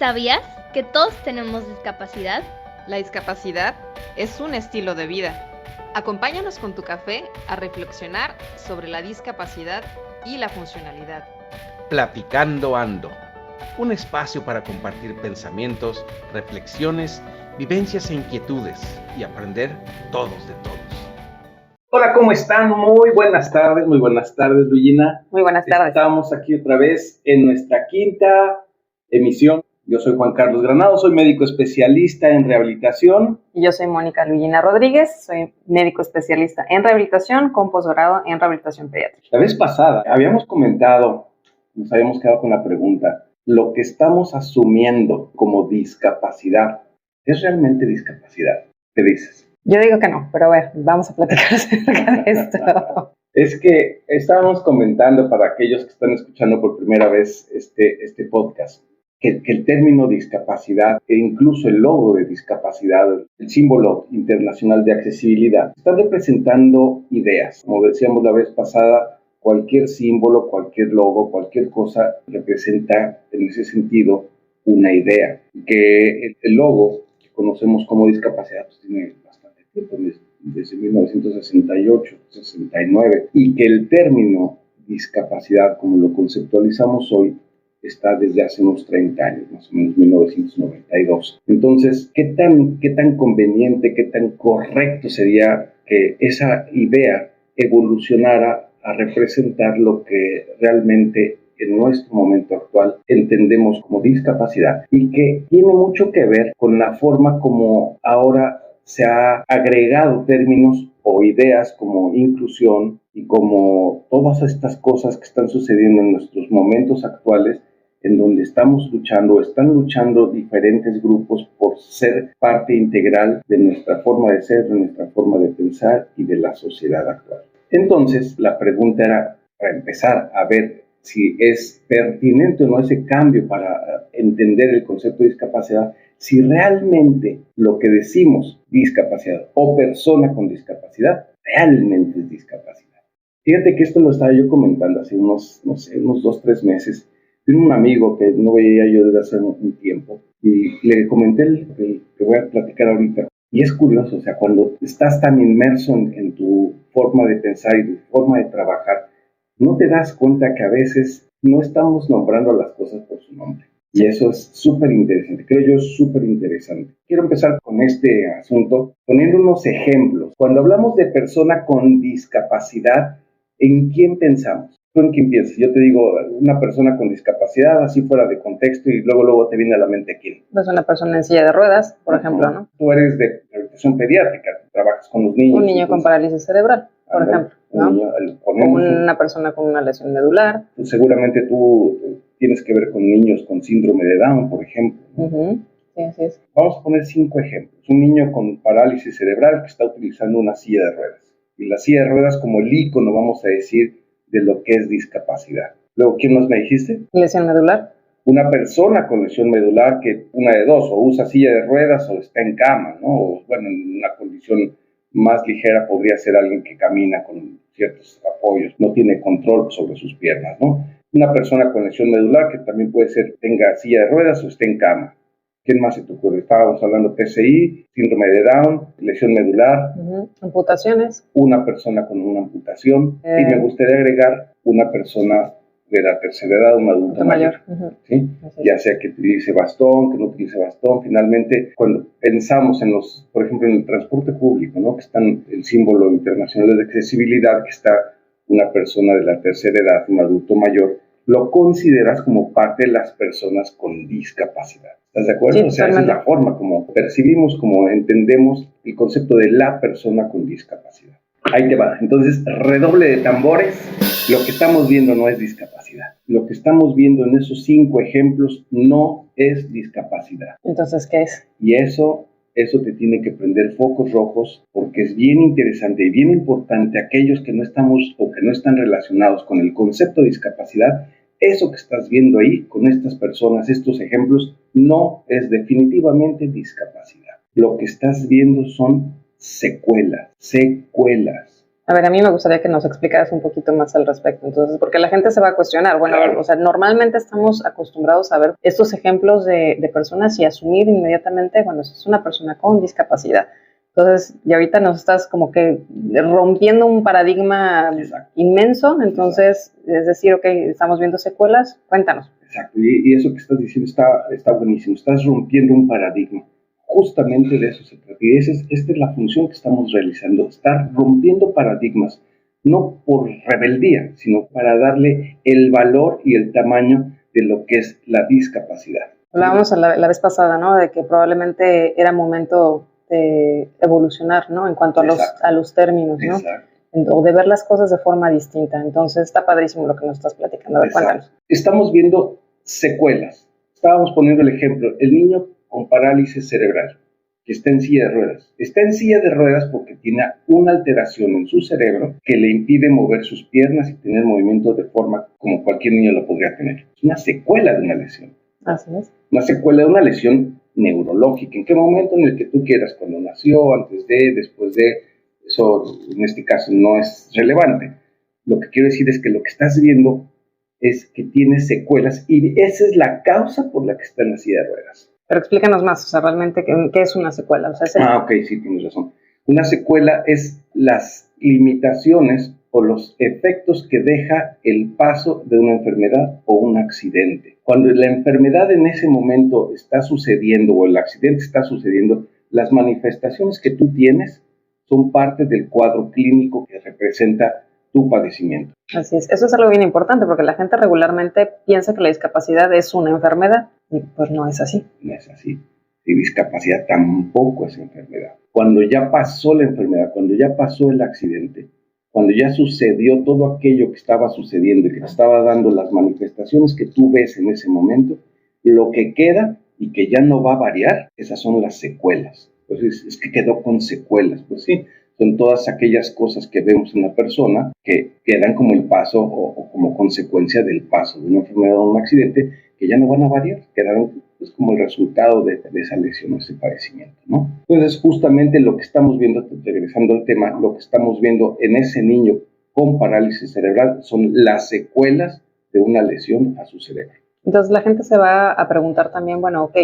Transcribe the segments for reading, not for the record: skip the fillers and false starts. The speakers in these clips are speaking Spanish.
¿Sabías que todos tenemos discapacidad? La discapacidad es un estilo de vida. Acompáñanos con tu café a reflexionar sobre la discapacidad y la funcionalidad. Platicando Ando, un espacio para compartir pensamientos, reflexiones, vivencias e inquietudes y aprender todos de todos. Hola, ¿cómo están? Muy buenas tardes, Luigina. Muy buenas tardes. Estamos aquí otra vez en nuestra quinta emisión. Yo soy Juan Carlos Granado, soy médico especialista en rehabilitación. Y yo soy Mónica Luigina Rodríguez, soy médico especialista en rehabilitación con posgrado en rehabilitación pediátrica. La vez pasada habíamos comentado, nos habíamos quedado con la pregunta, ¿lo que estamos asumiendo como discapacidad es realmente discapacidad? ¿Qué dices? Yo digo que no, pero a ver, vamos a platicar acerca de esto. Es que estábamos comentando para aquellos que están escuchando por primera vez este podcast, que el término discapacidad e incluso el logo de discapacidad, el símbolo internacional de accesibilidad, están representando ideas. Como decíamos la vez pasada, cualquier símbolo, cualquier logo, cualquier cosa representa en ese sentido una idea. Que el logo que conocemos como discapacidad pues tiene bastante tiempo, desde 1968, 69, y que el término discapacidad, como lo conceptualizamos hoy, está desde hace unos 30 años, más o menos 1992. Entonces, ¿qué tan conveniente, qué tan correcto sería que esa idea evolucionara a representar lo que realmente en nuestro momento actual entendemos como discapacidad y que tiene mucho que ver con la forma como ahora se ha agregado términos o ideas como inclusión y como todas estas cosas que están sucediendo en nuestros momentos actuales, en donde están luchando diferentes grupos por ser parte integral de nuestra forma de ser, de nuestra forma de pensar y de la sociedad actual. Entonces, la pregunta era, para empezar a ver si es pertinente o no ese cambio para entender el concepto de discapacidad, si realmente lo que decimos discapacidad o persona con discapacidad realmente es discapacidad. Fíjate que esto lo estaba yo comentando hace unos 2-3 meses. Tengo un amigo que no veía yo desde hace un tiempo y le comenté el que voy a platicar ahorita. Y es curioso, o sea, cuando estás tan inmerso en tu forma de pensar y tu forma de trabajar, no te das cuenta que a veces no estamos nombrando las cosas por su nombre. Y eso es súper interesante, creo yo es súper interesante. Quiero empezar con este asunto poniendo unos ejemplos. Cuando hablamos de persona con discapacidad, ¿en quién pensamos? ¿Tú en quién piensas? Yo te digo, una persona con discapacidad, así fuera de contexto, y luego te viene a la mente quién. Pues una persona en silla de ruedas, por ejemplo, ¿no? Tú eres de rehabilitación pediátrica, trabajas con los niños. Un niño con parálisis cerebral, por ejemplo, ¿no? Una persona con una lesión medular. Pues seguramente tú tienes que ver con niños con síndrome de Down, por ejemplo. Sí, así es. Vamos a poner 5 ejemplos. Un niño con parálisis cerebral que está utilizando una silla de ruedas. Y la silla de ruedas como el ícono, vamos a decir, de lo que es discapacidad. Luego, ¿quién más me dijiste? Lesión medular. Una persona con lesión medular que una de dos, o usa silla de ruedas o está en cama, ¿no? O, bueno, en una condición más ligera podría ser alguien que camina con ciertos apoyos, no tiene control sobre sus piernas, ¿no? Una persona con lesión medular que también puede ser tenga silla de ruedas o esté en cama. ¿Quién más se te ocurre? Estábamos hablando PCI, síndrome de Down, lesión medular. Amputaciones. Una persona con una amputación. Y me gustaría agregar una persona de la tercera edad, un adulto mayor. ¿Sí? Ya sea que utilice bastón, que no utilice bastón. Finalmente, cuando pensamos en por ejemplo, en el transporte público, ¿no? Que está el símbolo internacional de accesibilidad, que está una persona de la tercera edad, un adulto mayor, lo consideras como parte de las personas con discapacidad. ¿Estás de acuerdo? Sí, o sea, esa es la forma como percibimos, como entendemos el concepto de la persona con discapacidad. Ahí te va. Entonces, redoble de tambores. Lo que estamos viendo no es discapacidad. Lo que estamos viendo en esos 5 ejemplos no es discapacidad. Entonces, ¿qué es? Y eso te tiene que prender focos rojos porque es bien interesante y bien importante aquellos que no estamos o que no están relacionados con el concepto de discapacidad. Eso que estás viendo ahí con estas personas, estos ejemplos, no es definitivamente discapacidad. Lo que estás viendo son secuelas. A ver, a mí me gustaría que nos explicaras un poquito más al respecto, entonces, porque la gente se va a cuestionar. Bueno, Claro. o sea, normalmente estamos acostumbrados a ver estos ejemplos de personas y asumir inmediatamente, bueno, es una persona con discapacidad. Entonces, y ahorita nos estás como que rompiendo un paradigma Exacto. inmenso, entonces, es decir, ok, estamos viendo secuelas, cuéntanos. Exacto, y eso que estás diciendo está buenísimo, estás rompiendo un paradigma. Justamente de eso se trata. Y esta es la función que estamos realizando, estar rompiendo paradigmas, no por rebeldía, sino para darle el valor y el tamaño de lo que es la discapacidad. Hablábamos la vez pasada, ¿no? De que probablemente era momento de evolucionar, ¿no? En cuanto a los términos, ¿no? Exacto. O de ver las cosas de forma distinta. Entonces está padrísimo lo que nos estás platicando. A ver, cuéntanos. Estamos viendo secuelas. Estábamos poniendo el ejemplo, el niño con parálisis cerebral, que está en silla de ruedas. Está en silla de ruedas porque tiene una alteración en su cerebro que le impide mover sus piernas y tener movimiento de forma como cualquier niño lo podría tener. Es una secuela de una lesión. Así es. Una secuela de una lesión neurológica. ¿En qué momento? En el que tú quieras, cuando nació, antes de, después de. Eso en este caso no es relevante. Lo que quiero decir es que lo que estás viendo es que tiene secuelas y esa es la causa por la que está en la silla de ruedas. Pero explícanos más, o sea, realmente, ¿qué es una secuela? O sea, Ok, sí, tienes razón. Una secuela es las limitaciones o los efectos que deja el paso de una enfermedad o un accidente. Cuando la enfermedad en ese momento está sucediendo o el accidente está sucediendo, las manifestaciones que tú tienes son parte del cuadro clínico que representa tu padecimiento. Así es. Eso es algo bien importante porque la gente regularmente piensa que la discapacidad es una enfermedad y pues no es así. No es así. Y discapacidad tampoco es enfermedad. Cuando ya pasó la enfermedad, cuando ya pasó el accidente, cuando ya sucedió todo aquello que estaba sucediendo y que te estaba dando las manifestaciones que tú ves en ese momento, lo que queda y que ya no va a variar, esas son las secuelas. Entonces, es que quedó con secuelas. Pues sí, son todas aquellas cosas que vemos en la persona que quedan como el paso o como consecuencia del paso de una enfermedad o un accidente que ya no van a variar, quedaron pues, como el resultado de esa lesión o ese padecimiento, ¿no? Entonces, justamente lo que estamos viendo, regresando al tema, lo que estamos viendo en ese niño con parálisis cerebral son las secuelas de una lesión a su cerebro. Entonces la gente se va a preguntar también, bueno, ok,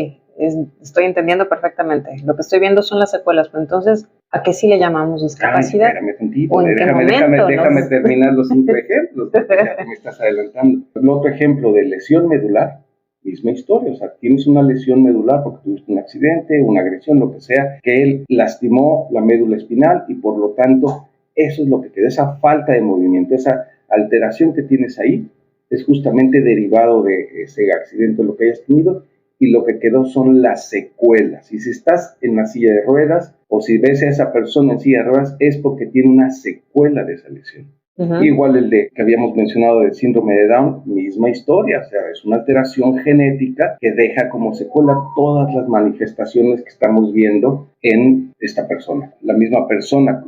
estoy entendiendo perfectamente, lo que estoy viendo son las secuelas, pero entonces, ¿a qué sí le llamamos discapacidad? Espérame tantito, ¿O en qué déjame momento? terminar los 5 ejemplos, porque ya te me estás adelantando. El otro ejemplo de lesión medular, misma historia, o sea, tienes una lesión medular porque tuviste un accidente, una agresión, lo que sea, que él lastimó la médula espinal y por lo tanto, eso es lo que te da esa falta de movimiento, esa alteración que tienes ahí, es justamente derivado de ese accidente, lo que hayas tenido, y lo que quedó son las secuelas. Y si estás en la silla de ruedas, o si ves a esa persona en silla de ruedas, es porque tiene una secuela de esa lesión. Igual el de que habíamos mencionado del síndrome de Down, misma historia, o sea, es una alteración genética que deja como secuela todas las manifestaciones que estamos viendo en esta persona. La misma persona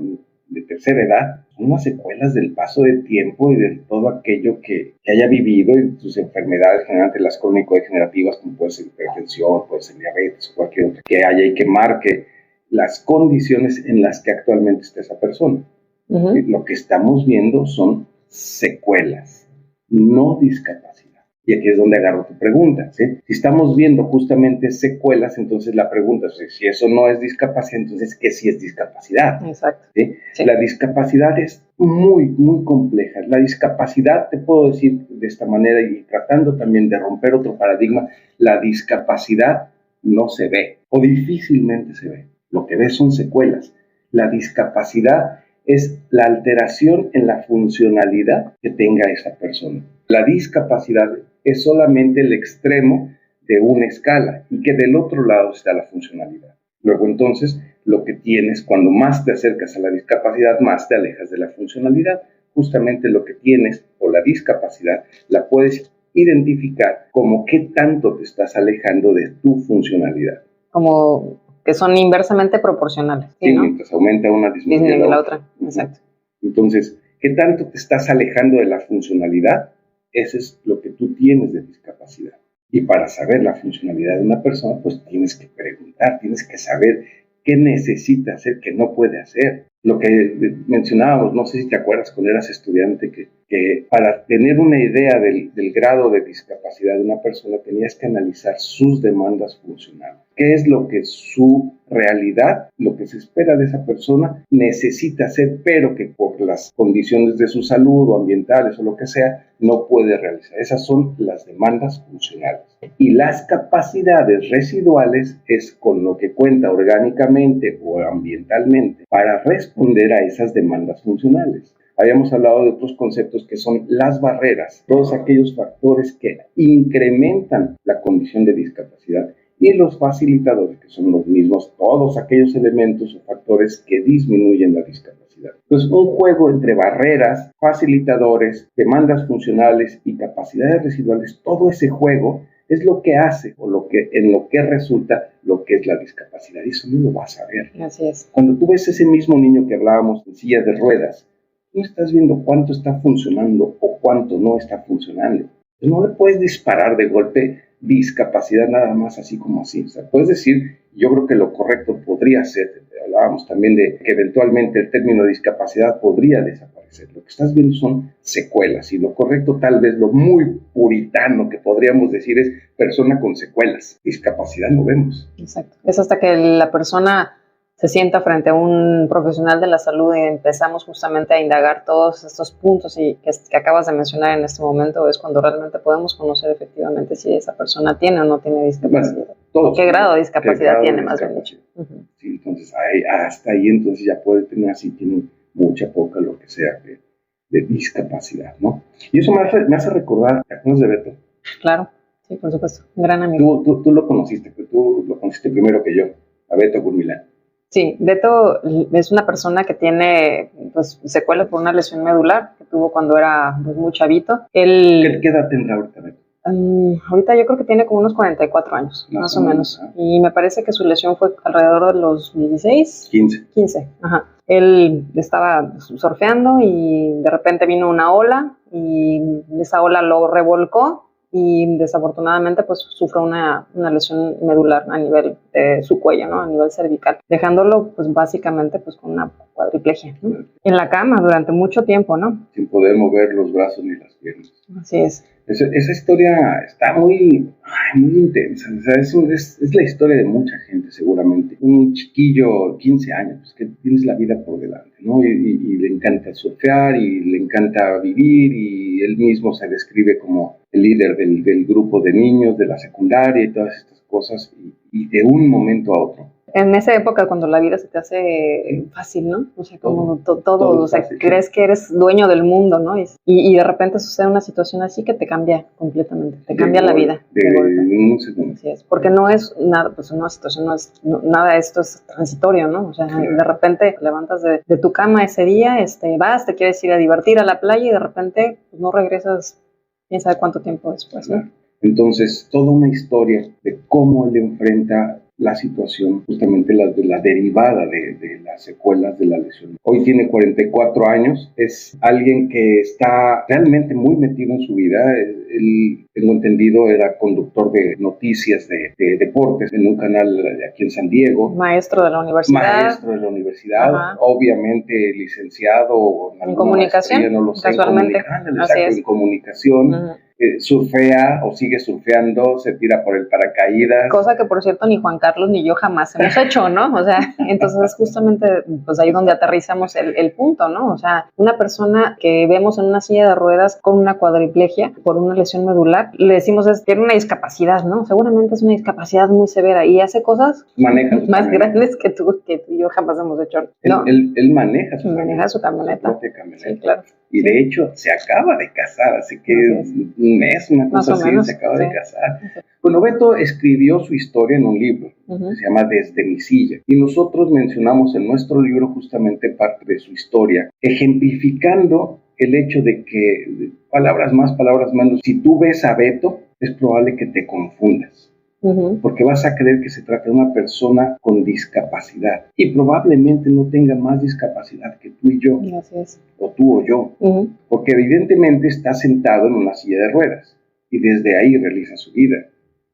de tercera edad, son unas secuelas del paso del tiempo y de todo aquello que haya vivido y sus enfermedades, generalmente las crónico-degenerativas, como puede ser hipertensión, puede ser diabetes o cualquier otra que haya y que marque las condiciones en las que actualmente está esa persona. Lo que estamos viendo son secuelas, no discapacidad. Y aquí es donde agarro tu pregunta, ¿sí? Si estamos viendo justamente secuelas, entonces la pregunta es, si eso no es discapacidad, entonces, ¿qué sí es discapacidad? Exacto. ¿Sí? Sí. La discapacidad es muy, muy compleja. La discapacidad, te puedo decir de esta manera, y tratando también de romper otro paradigma, la discapacidad no se ve, o difícilmente se ve. Lo que ves son secuelas. La discapacidad es la alteración en la funcionalidad que tenga esa persona. La discapacidad es solamente el extremo de una escala y que del otro lado está la funcionalidad. Luego entonces lo que tienes cuando más te acercas a la discapacidad, más te alejas de la funcionalidad. Justamente lo que tienes o la discapacidad la puedes identificar como qué tanto te estás alejando de tu funcionalidad. Como que son inversamente proporcionales. Sí, ¿no? mientras aumenta una, disminuye la otra. Exacto. Entonces, ¿qué tanto te estás alejando de la funcionalidad? Eso es lo que tú tienes de discapacidad. Y para saber la funcionalidad de una persona, pues tienes que preguntar, tienes que saber qué necesita hacer, qué no puede hacer. Lo que mencionábamos, no sé si te acuerdas cuando eras estudiante, que para tener una idea del grado de discapacidad de una persona tenías que analizar sus demandas funcionales. ¿Qué es lo que su realidad, lo que se espera de esa persona, necesita hacer, pero que por las condiciones de su salud o ambientales o lo que sea, no puede realizar? Esas son las demandas funcionales. Y las capacidades residuales es con lo que cuenta orgánicamente o ambientalmente para responder a esas demandas funcionales. Habíamos hablado de otros conceptos que son las barreras, todos aquellos factores que incrementan la condición de discapacidad, y los facilitadores, que son los mismos, todos aquellos elementos o factores que disminuyen la discapacidad. Entonces, un juego entre barreras, facilitadores, demandas funcionales y capacidades residuales, todo ese juego es lo que hace o en lo que resulta lo que es la discapacidad, y eso no lo vas a ver. Así es. Cuando tú ves ese mismo niño que hablábamos en silla de ruedas, no estás viendo cuánto está funcionando o cuánto no está funcionando. Pues no le puedes disparar de golpe discapacidad nada más así como así. O sea, puedes decir, yo creo que lo correcto podría ser, hablábamos también de que eventualmente el término discapacidad podría desaparecer. Lo que estás viendo son secuelas, y lo correcto, tal vez lo muy puritano que podríamos decir, es persona con secuelas. Discapacidad no vemos. Exacto. Es hasta que la persona se sienta frente a un profesional de la salud y empezamos justamente a indagar todos estos puntos y que acabas de mencionar en este momento, es cuando realmente podemos conocer efectivamente si esa persona tiene o no tiene discapacidad. Bueno, ¿Qué grado de discapacidad tiene, más bien dicho? Uh-huh. Sí, entonces hasta ahí entonces ya puede tener, así tiene mucha, poca, lo que sea de discapacidad, ¿no? Y eso me hace recordar, ¿te acuerdas de Beto? Claro, sí, por supuesto, un gran amigo. Tú lo conociste primero que yo, a Beto Gurmilán. Sí, Beto es una persona que tiene pues, secuelas por una lesión medular que tuvo cuando era pues, muy chavito. ¿Qué edad tendrá ahorita, Beto? Ahorita yo creo que tiene como unos 44 años, más o menos. Y me parece que su lesión fue alrededor de los 16. 15, ajá. Él estaba surfeando y de repente vino una ola y esa ola lo revolcó, y desafortunadamente pues sufre una lesión medular a nivel de su cuello, ¿no? A nivel cervical, dejándolo pues básicamente pues con una cuadriplegia, ¿no? En la cama durante mucho tiempo, ¿no? Sin poder mover los brazos ni las piernas. Así es. Esa historia está muy intensa. O sea, es la historia de mucha gente, seguramente. Un chiquillo, 15 años, pues, que tienes la vida por delante, ¿no? Y le encanta surfear y le encanta vivir, y él mismo se describe como el líder del grupo de niños de la secundaria y todas estas cosas, y de un momento a otro. En esa época, cuando la vida se te hace fácil, ¿no? O sea, como todo o sea, fácil, crees que eres dueño del mundo, ¿no? Y de repente sucede una situación así que te cambia completamente, te cambia la vida. De un segundo. Así es, porque no es nada, pues una situación, nada de esto es transitorio, ¿no? O sea, de repente te levantas de tu cama ese día, vas, te quieres ir a divertir a la playa y de repente pues, no regresas, quién sabe cuánto tiempo después, ¿no? Entonces, toda una historia de cómo él enfrenta la situación, justamente la derivada de las secuelas de la lesión. Hoy tiene 44 años, es alguien que está realmente muy metido en su vida. Él, tengo entendido, era conductor de noticias de deportes en un canal aquí en San Diego. Maestro de la universidad. Ajá. Obviamente licenciado en comunicación, no lo sé, casualmente. En comunicación. Uh-huh. Surfea o sigue surfeando, se tira por el paracaídas. Cosa que, por cierto, ni Juan Carlos ni yo jamás hemos hecho, ¿no? O sea, entonces es justamente pues ahí donde aterrizamos el punto, ¿no? O sea, una persona que vemos en una silla de ruedas con una cuadriplegia por una lesión medular, le decimos tiene una discapacidad, ¿no? Seguramente es una discapacidad muy severa y hace cosas más grandes que tú y yo jamás hemos hecho. ¿No? Él maneja su camioneta. Su propia camioneta. Sí, claro. Y de hecho se acaba de casar, así que un mes, una cosa así, se acaba de casar. Bueno, Beto escribió su historia en un libro que se llama Desde mi silla, y nosotros mencionamos en nuestro libro justamente parte de su historia, ejemplificando el hecho de que, palabras más, palabras menos, si tú ves a Beto, es probable que te confundas. Porque vas a creer que se trata de una persona con discapacidad y probablemente no tenga más discapacidad que tú y yo, o tú o yo, porque evidentemente está sentado en una silla de ruedas y desde ahí realiza su vida.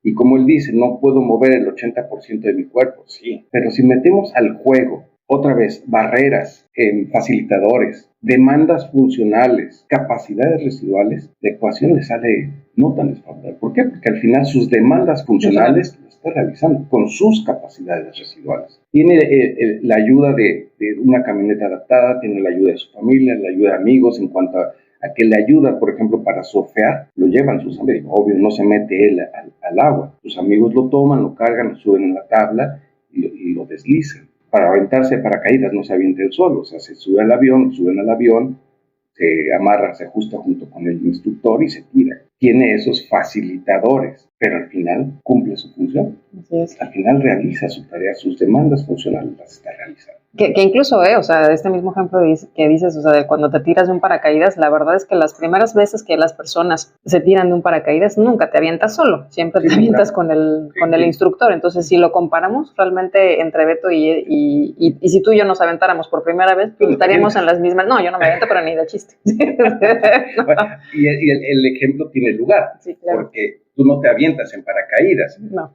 Y como él dice, no puedo mover el 80% de mi cuerpo, sí, pero si metemos al juego Otra vez, barreras, facilitadores, demandas funcionales, capacidades residuales, la ecuación le sale no tan desfavorable. ¿Por qué? Porque al final sus demandas funcionales las está realizando con sus capacidades residuales. Tiene la ayuda de una camioneta adaptada, tiene la ayuda de su familia, la ayuda de amigos en cuanto a que le ayuda, por ejemplo, para surfear, lo llevan sus amigos. Obvio, no se mete él al agua. Sus amigos lo toman, lo cargan, lo suben en la tabla y lo deslizan. Para aventarse de paracaídas no se avienta él solo, o sea, se sube al avión, suben al avión, se amarra, se ajusta junto con el instructor y se tira. Tiene esos facilitadores, pero al final cumple su función. Así es. Al final realiza su tarea, sus demandas funcionales las está realizando. Que incluso, o sea, este mismo ejemplo que dices, o sea, de cuando te tiras de un paracaídas, la verdad es que las primeras veces que las personas se tiran de un paracaídas, nunca te avientas solo, siempre te avientas con el instructor. Entonces, si lo comparamos realmente entre Beto y si tú y yo nos aventáramos por primera vez, pues estaríamos en las mismas. No, yo no me aviento, pero ni de chiste. No. Y el ejemplo tiene lugar, sí, claro. Porque tú no te avientas en paracaídas. No.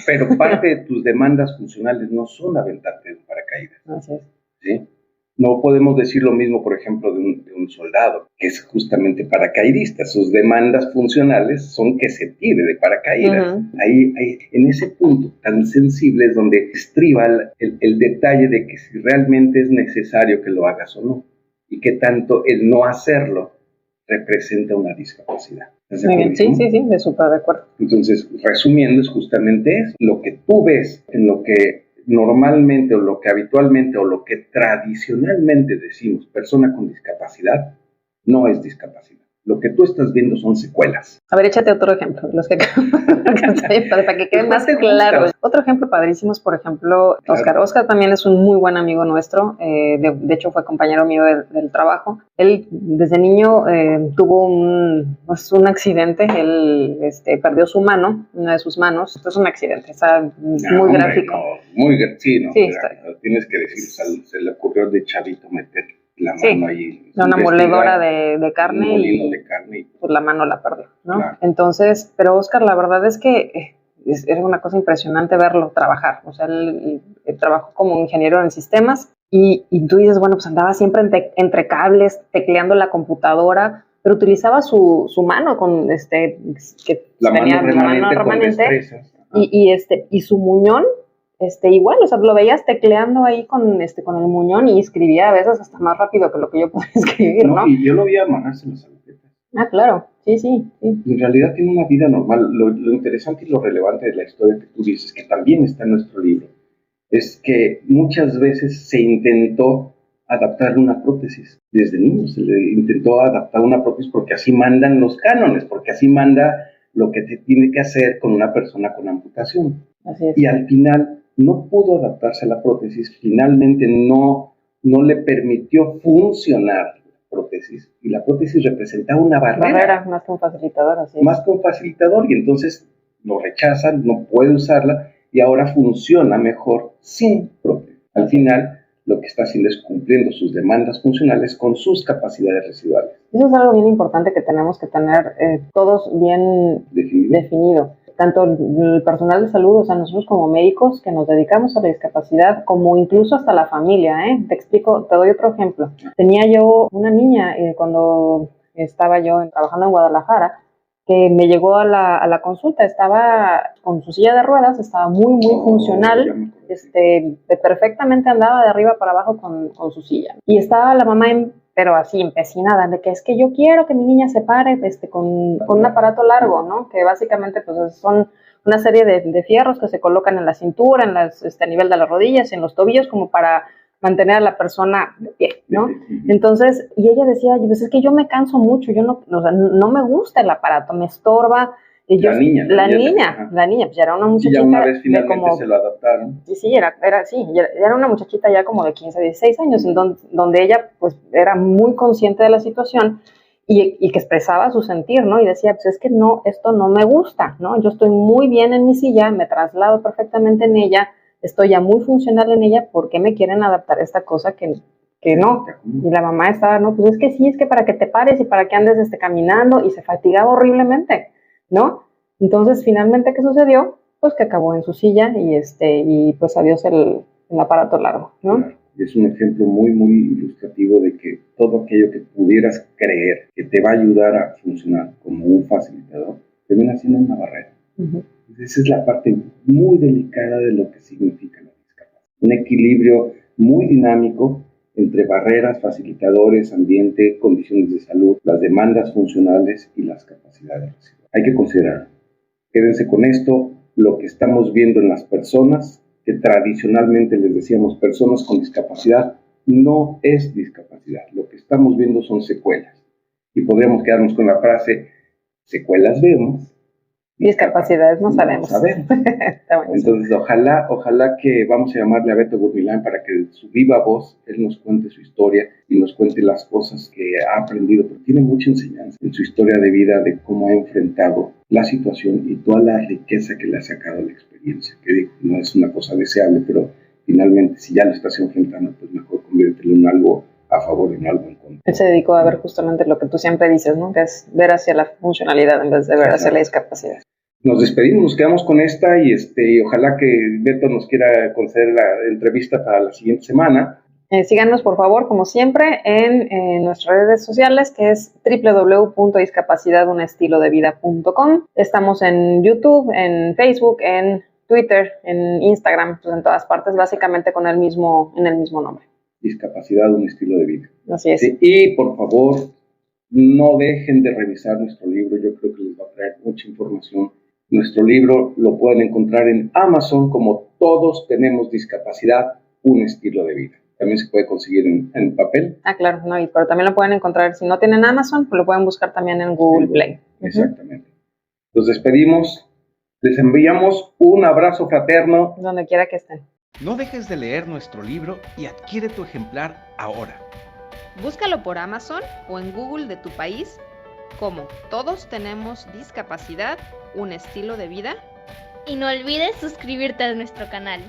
Pero parte de tus demandas funcionales no son aventarte de un paracaídas. Así es. ¿Sí? No podemos decir lo mismo, por ejemplo, de un soldado, que es justamente paracaidista. Sus demandas funcionales son que se tire de paracaídas. Uh-huh. Ahí, en ese punto tan sensible es donde estriba el detalle de que si realmente es necesario que lo hagas o no. Y que tanto el no hacerlo representa una discapacidad. Sí, de súper de acuerdo. Entonces, resumiendo, es justamente eso. Lo que tú ves en lo que normalmente o lo que habitualmente o lo que tradicionalmente decimos persona con discapacidad, no es discapacidad. Lo que tú estás viendo son secuelas. A ver, échate otro ejemplo, los que para que quede más claro. Otro ejemplo padrísimo es, por ejemplo, Oscar. Claro. Oscar también es un muy buen amigo nuestro, de hecho fue compañero mío del trabajo. Él desde niño tuvo un accidente, él perdió su mano, una de sus manos. Esto es un accidente, está muy gráfico. Tienes que decir, se le ocurrió de chavito meter la mano ahí. Una moledora de carne. Un molino de carne. Y pues la mano la perdió, ¿no? Claro. Entonces, pero Oscar, la verdad es que era una cosa impresionante verlo trabajar. O sea, él trabajó como ingeniero en sistemas y tú dices, bueno, pues andaba siempre entre cables, tecleando la computadora, pero utilizaba su mano con que la tenía mano remanente y su muñón. Igual, o sea, lo veías tecleando ahí con el muñón y escribía a veces hasta más rápido que lo que yo podía escribir, ¿no? Y yo lo vi amarrarse las agujetas. Ah, claro, sí. En realidad tiene una vida normal. Lo interesante y lo relevante de la historia que tú dices, que también está en nuestro libro, es que muchas veces se intentó adaptarle una prótesis. Desde niño se le intentó adaptar una prótesis porque así mandan los cánones, porque así manda lo que te tiene que hacer con una persona con amputación. Así es. Y al final no pudo adaptarse a la prótesis, finalmente no le permitió funcionar la prótesis, y la prótesis representaba una barrera. Más que un facilitador, así es. Más que un facilitador, y entonces lo rechazan, no puede usarla, y ahora funciona mejor sin prótesis. Al final, lo que está haciendo es cumpliendo sus demandas funcionales con sus capacidades residuales. Eso es algo bien importante que tenemos que tener todos bien definido. Tanto el personal de salud, o sea, nosotros como médicos que nos dedicamos a la discapacidad, como incluso hasta la familia, Te explico, te doy otro ejemplo. Tenía yo una niña cuando estaba yo trabajando en Guadalajara, que me llegó a la consulta, estaba con su silla de ruedas, estaba muy funcional, perfectamente andaba de arriba para abajo con su silla. Y estaba la mamá pero así empecinada, de que es que yo quiero que mi niña se pare con un aparato largo, ¿no? Que básicamente pues son una serie de fierros que se colocan en la cintura, a nivel de las rodillas, en los tobillos, como para mantener a la persona de pie, ¿no? Entonces, y ella decía, pues es que yo me canso mucho, yo no me gusta el aparato, me estorba. Y la niña, pues ya era una muchachita. Y ya una vez finalmente se lo adaptaron. Sí, era una muchachita ya como de 15, 16 años, en donde ella pues era muy consciente de la situación y que expresaba su sentir, ¿no? Y decía, pues es que no, esto no me gusta, ¿no? Yo estoy muy bien en mi silla, me traslado perfectamente en ella, estoy ya muy funcional en ella, ¿por qué me quieren adaptar esta cosa que no? Y la mamá estaba, no, pues es que sí, es que para que te pares y para que andes caminando, y se fatigaba horriblemente, ¿no? Entonces, finalmente, ¿qué sucedió? Pues que acabó en su silla y pues adiós el aparato largo, ¿no? Es un ejemplo muy, muy ilustrativo de que todo aquello que pudieras creer que te va a ayudar a funcionar como un facilitador, termina siendo una barrera. Ujú. Esa es la parte muy delicada de lo que significa la discapacidad. Un equilibrio muy dinámico entre barreras, facilitadores, ambiente, condiciones de salud, las demandas funcionales y las capacidades residuales. Hay que considerar, quédense con esto, lo que estamos viendo en las personas, que tradicionalmente les decíamos personas con discapacidad, no es discapacidad. Lo que estamos viendo son secuelas. Y podríamos quedarnos con la frase, secuelas vemos, Discapacidades no sabemos. Está buenísimo. Entonces, ojalá que vamos a llamarle a Beto Gurmilán para que de su viva voz él nos cuente su historia y nos cuente las cosas que ha aprendido, porque tiene mucha enseñanza en su historia de vida de cómo ha enfrentado la situación y toda la riqueza que le ha sacado la experiencia, que digo, no es una cosa deseable, pero finalmente si ya lo estás enfrentando, pues mejor conviértelo en algo a favor y no algo en contra. Él se dedicó a ver justamente lo que tú siempre dices, ¿no? Que es ver hacia la funcionalidad en vez de ver hacia la discapacidad. Nos despedimos, nos quedamos con esta y ojalá que Beto nos quiera conceder la entrevista para la siguiente semana. Síganos, por favor, como siempre, en nuestras redes sociales, que es www.discapacidadunestilodevida.com. Estamos en YouTube, en Facebook, en Twitter, en Instagram, pues en todas partes, básicamente en el mismo nombre. Discapacidad, un estilo de vida. Así es. Sí, y por favor, no dejen de revisar nuestro libro, yo creo que les va a traer mucha información. Nuestro libro lo pueden encontrar en Amazon como Todos tenemos discapacidad, un estilo de vida. También se puede conseguir en papel. Claro, no, pero también lo pueden encontrar, si no tienen Amazon, pues lo pueden buscar también en Google Play. Exactamente. Nos despedimos, les enviamos un abrazo fraterno. Donde quiera que estén. No dejes de leer nuestro libro y adquiere tu ejemplar ahora. Búscalo por Amazon o en Google de tu país como Todos tenemos discapacidad, un estilo de vida. Y no olvides suscribirte a nuestro canal.